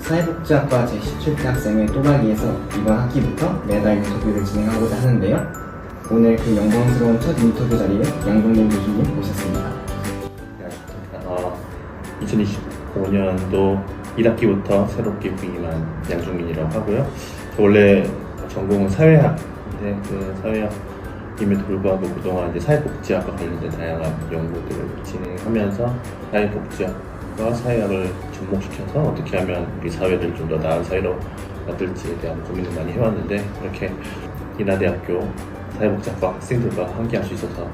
사회복지학과 제17대 학생회 또박이에서 이번 학기부터 매달 인터뷰를 진행하고자 하는데요. 오늘 그 영광스러운 첫 인터뷰 자리에 양동근 교수님 모셨습니다. 2025년도 1학기부터 새롭게 부임한 양종민이라고 하고요. 원래 전공은 사회학인데 그 사회학임에도 불구하고 그동안 이제 사회복지학과 관련된 다양한 연구들을 진행하면서 사회복지학과 사회학을 접목시켜서 어떻게 하면 우리 사회를 좀 더 나은 사회로 만들지에 대한 고민을 많이 해왔는데, 이렇게 인하대학교 사회복지학과 학생들과 함께 할 수 있어서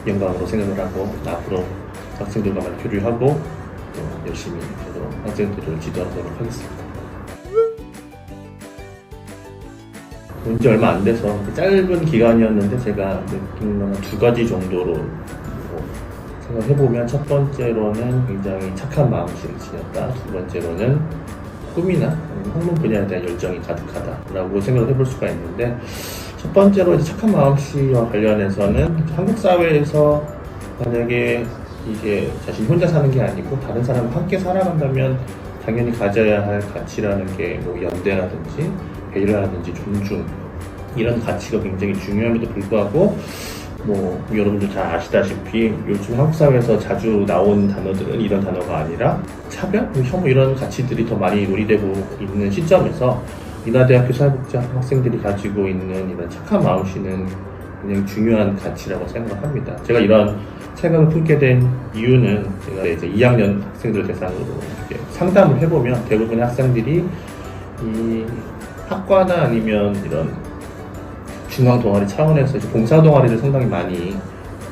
영광으로 생각을 하고, 앞으로 학생들과 많이 교류하고 또 열심히 저도 학생들을 지도하도록 하겠습니다. 온 지 얼마 안 돼서 짧은 기간이었는데 제가 느낀 건 두 가지 정도로 생각해보면, 첫 번째로는 굉장히 착한 마음씨를 지녔다. 두 번째로는 꿈이나 학문 분야에 대한 열정이 가득하다라고 생각을 해볼 수가 있는데, 첫 번째로 이제 착한 마음씨와 관련해서는 한국 사회에서 만약에 이게 자신이 혼자 사는 게 아니고 다른 사람과 함께 살아간다면 당연히 가져야 할 가치라는 게 뭐 연대라든지 배려라든지 존중, 이런 가치가 굉장히 중요함에도 불구하고, 뭐 여러분들 잘 아시다시피 요즘 한국 사회에서 자주 나온 단어들은 이런 단어가 아니라 차별, 혐오, 이런 가치들이 더 많이 논의되고 있는 시점에서 인하대학교 사회복지학 학생들이 가지고 있는 이런 착한 마음씨는 굉장히 중요한 가치라고 생각을 합니다. 제가 이런 생각을 품게 된 이유는, 제가 이제 2학년 학생들 대상으로 이렇게 상담을 해보면 대부분의 학생들이 이 학과나 아니면 이런 중앙 동아리 차원에서 이제 봉사 동아리를 상당히 많이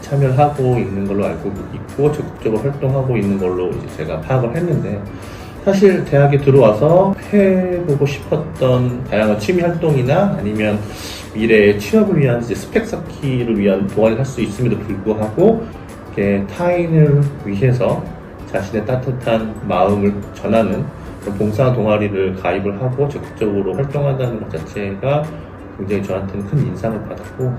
참여를 하고 있는 걸로 알고 있고, 적극적으로 활동하고 있는 걸로 이제 제가 파악을 했는데, 사실 대학에 들어와서 해보고 싶었던 다양한 취미 활동이나 아니면 미래의 취업을 위한 이제 스펙 쌓기를 위한 동아리를 할 수 있음에도 불구하고, 이렇게 타인을 위해서 자신의 따뜻한 마음을 전하는 그런 봉사 동아리를 가입을 하고 적극적으로 활동한다는 것 자체가 굉장히 저한테는 큰 인상을 받았고,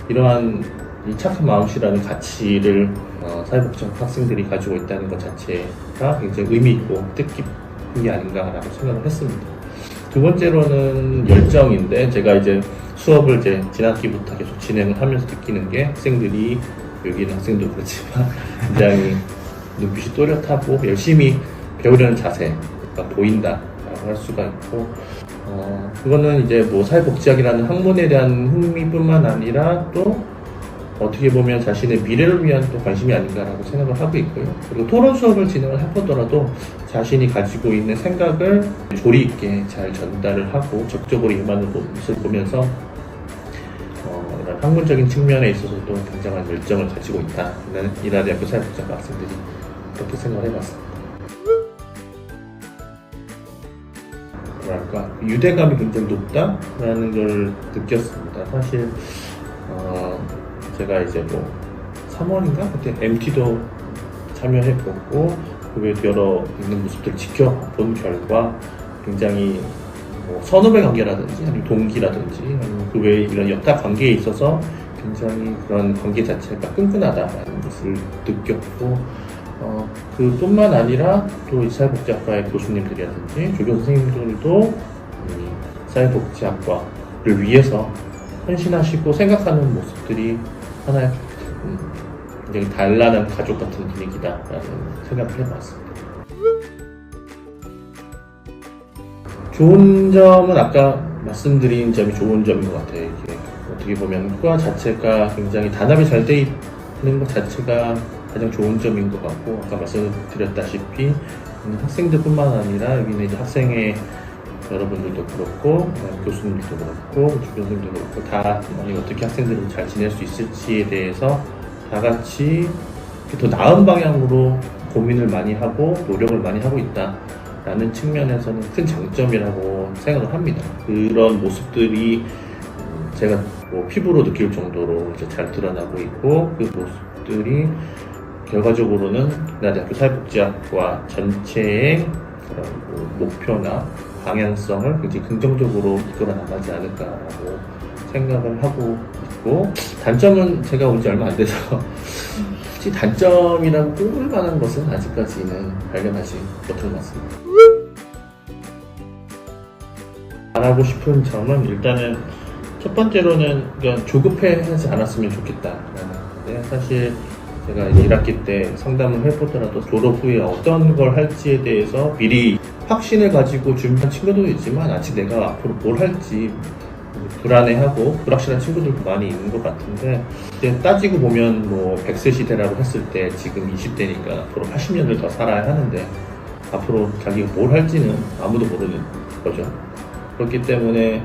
이러한 이 착한 마음씨라는 가치를 사회복지학 학생들이 가지고 있다는 것 자체가 굉장히 의미 있고 뜻깊은 게 아닌가라고 생각을 했습니다. 두 번째로는 열정인데, 제가 이제 수업을 이제 지난학기부터 계속 진행을 하면서 느끼는 게, 학생들이, 여기 있는 학생도 그렇지만 굉장히 눈빛이 또렷하고 열심히 배우려는 자세가 보인다라고 할 수가 있고, 그거는 이제 뭐 사회복지학이라는 학문에 대한 흥미뿐만 아니라 또 어떻게 보면 자신의 미래를 위한 또 관심이 아닌가라고 생각을 하고 있고요. 그리고 토론 수업을 진행을 해보더라도 자신이 가지고 있는 생각을 조리 있게 잘 전달을 하고 적극적으로 임하는 모습을 보면서 이런 학문적인 측면에 있어서도 굉장한 열정을 가지고 있다. 인하대학교 사회복지학과 학생들이 그렇게 생각을 해봤습니다. 뭐랄까, 유대감이 굉장히 높다라는 걸 느꼈습니다. 사실 제가 이제 뭐 3월인가 그때 MT도 참여해보고 그 외에도 여러 있는 모습들을 지켜본 결과, 굉장히 뭐 선후배 관계라든지 아니면 동기라든지 아니면 그 외에 이런 여타 관계에 있어서 굉장히 그런 관계 자체가 끈끈하다라는 것을 느꼈고, 그뿐만 아니라 또 이 사회복지학과의 교수님들이라든지 조교 선생님들도 이 사회복지학과를 위해서 헌신하시고 생각하는 모습들이 하나의 굉장히 단란한 가족 같은 분위기다라는 생각을 해봤습니다. 좋은 점은 아까 말씀드린 점이 좋은 점인 것 같아요. 이게 어떻게 보면 과 자체가 굉장히 단합이 잘 돼 있는 것 자체가 가장 좋은 점인 것 같고, 아까 말씀드렸다시피 학생들뿐만 아니라 여기는 이제 학생회 여러분들도 그렇고 교수님들도 그렇고 주변들도 그렇고 다 어떻게 학생들을 잘 지낼 수 있을지에 대해서 다 같이 더 나은 방향으로 고민을 많이 하고 노력을 많이 하고 있다라는 측면에서는 큰 장점이라고 생각을 합니다. 그런 모습들이 제가 뭐 피부로 느낄 정도로 이제 잘 드러나고 있고, 그 모습들이 결과적으로는 인하대학교 사회복지학과 전체의 그런 목표나 방향성을 굉장히 긍정적으로 이끌어 나가지 않을까라고 생각을 하고 있고, 단점은 제가 온 지 얼마 안 돼서 굳이 단점이라고 꼽을 만한 것은 아직까지는 발견하지 못한 것 같습니다. 바라고 싶은 점은 일단은 첫 번째로는 그냥 조급해하지 않았으면 좋겠다. 사실 제가 1학기 때 상담을 해보더라도 졸업 후에 어떤 걸 할지에 대해서 미리 확신을 가지고 준비한 친구도 있지만 아직 내가 앞으로 뭘 할지 불안해하고 불확실한 친구들도 많이 있는 것 같은데, 이제 따지고 보면 뭐 100세 시대라고 했을 때 지금 20대니까 앞으로 80년을 더 살아야 하는데 앞으로 자기가 뭘 할지는 아무도 모르는 거죠. 그렇기 때문에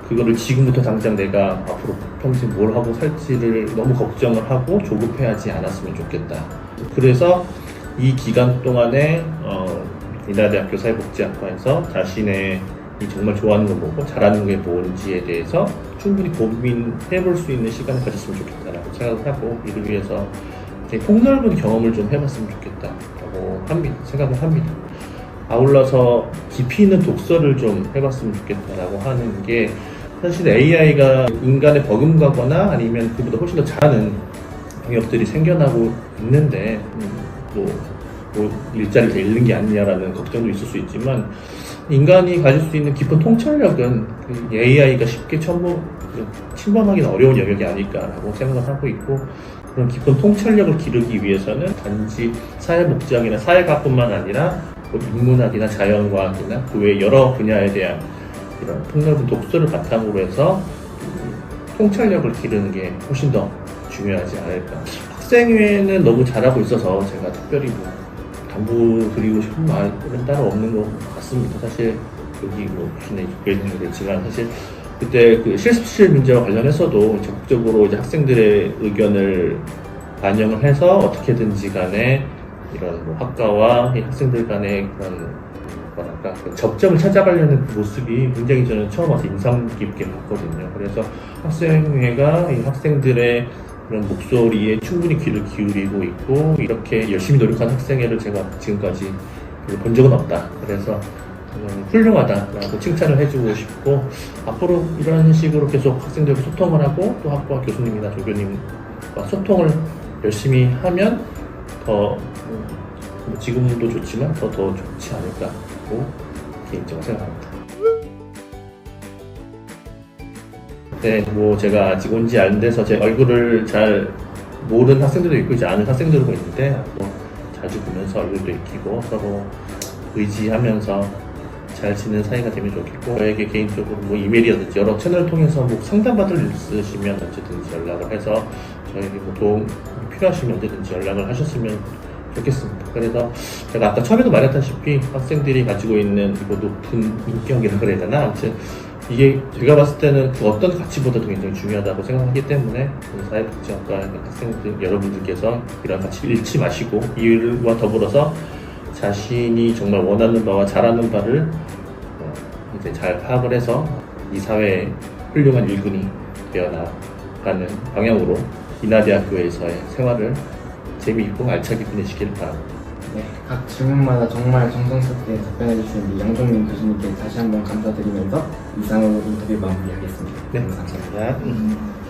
그거를 지금부터 당장 내가 앞으로 평생 뭘 하고 살지를 너무 걱정을 하고 조급해하지 않았으면 좋겠다. 그래서 이 기간 동안에 인하대학교 사회복지학과에서 자신의 이 정말 좋아하는 걸 보고 잘하는 게 뭔지에 대해서 충분히 고민해 볼 수 있는 시간을 가졌으면 좋겠다라고 생각을 하고, 이를 위해서 폭넓은 경험을 좀 해봤으면 좋겠다라고 생각을 합니다. 아울러서 깊이 있는 독서를 좀 해봤으면 좋겠다라고 하는 게, 사실 AI가 인간의 버금가거나 아니면 그보다 훨씬 더 잘하는 방역들이 생겨나고 있는데 뭐 일자리를 잃는 게 아니냐라는 걱정도 있을 수 있지만, 인간이 가질 수 있는 깊은 통찰력은 AI가 쉽게 침범하기는 어려운 영역이 아닐까라고 생각을 하고 있고, 그런 깊은 통찰력을 기르기 위해서는 단지 사회복지학이나 사회과뿐만 아니라 뭐 인문학이나 자연과학이나 그 외 여러 분야에 대한 이런 폭넓은 독서를 바탕으로 해서 통찰력을 기르는 게 훨씬 더 중요하지 않을까. 학생회는 너무 잘하고 있어서 제가 특별히 뭐 당부 드리고 싶은 말은 따로 없는 것 같습니다. 사실 여기 뭐 무슨 얘기가 됐지만, 사실 그때 그 실습실 문제와 관련해서도 적극적으로 이제 학생들의 의견을 반영을 해서 어떻게든지 간에 이런 뭐 학과와 학생들 간의 그런 뭐랄까 접점을 찾아가려는 그 모습이 굉장히 저는 처음 와서 인상 깊게 봤거든요. 그래서 학생회가 이 학생들의 그런 목소리에 충분히 귀를 기울이고 있고, 이렇게 열심히 노력한 학생회를 제가 지금까지 본 적은 없다. 그래서 훌륭하다라고 칭찬을 해주고 싶고, 앞으로 이런 식으로 계속 학생들과 소통을 하고 또 학과 교수님이나 조교님과 소통을 열심히 하면 더 지금도 좋지만 더 좋지 않을까라고 개인적으로 생각합니다. 네, 뭐 제가 아직 온지 안 돼서 제 얼굴을 잘 모르는 학생들도 있고 이제 아는 학생들도 있는데, 뭐 자주 보면서 얼굴도 익히고 서로 의지하면서 잘 지내는 사이가 되면 좋겠고, 저에게 개인적으로 뭐 이메일이라든지 여러 채널을 통해서 뭐 상담받을 일 있으시면 언제든지 연락을 해서 저에게 뭐 도움 필요하시면 언제든지 연락을 하셨으면 좋겠습니다. 그래서 제가 아까 처음에도 말했다시피 학생들이 가지고 있는 뭐 높은 인격이라고 그래야 되나, 아무튼 이게 제가 봤을 때는 그 어떤 가치보다도 굉장히 중요하다고 생각하기 때문에 사회복지학과 학생들 여러분들께서 이런 가치를 잃지 마시고, 이와 더불어서 자신이 정말 원하는 바와 잘하는 바를 이제 잘 파악을 해서 이 사회의 훌륭한 일꾼이 되어나가는 방향으로 인하대학교에서의 생활을 재미있고 알차게 보내시길 바랍니다. 네, 각 질문마다 정말 정성스럽게 답변해주신 우리 양종민 교수님께 다시 한번 감사드리면서 이상으로 인터뷰 마무리하겠습니다. 네, 감사합니다. 감사합니다.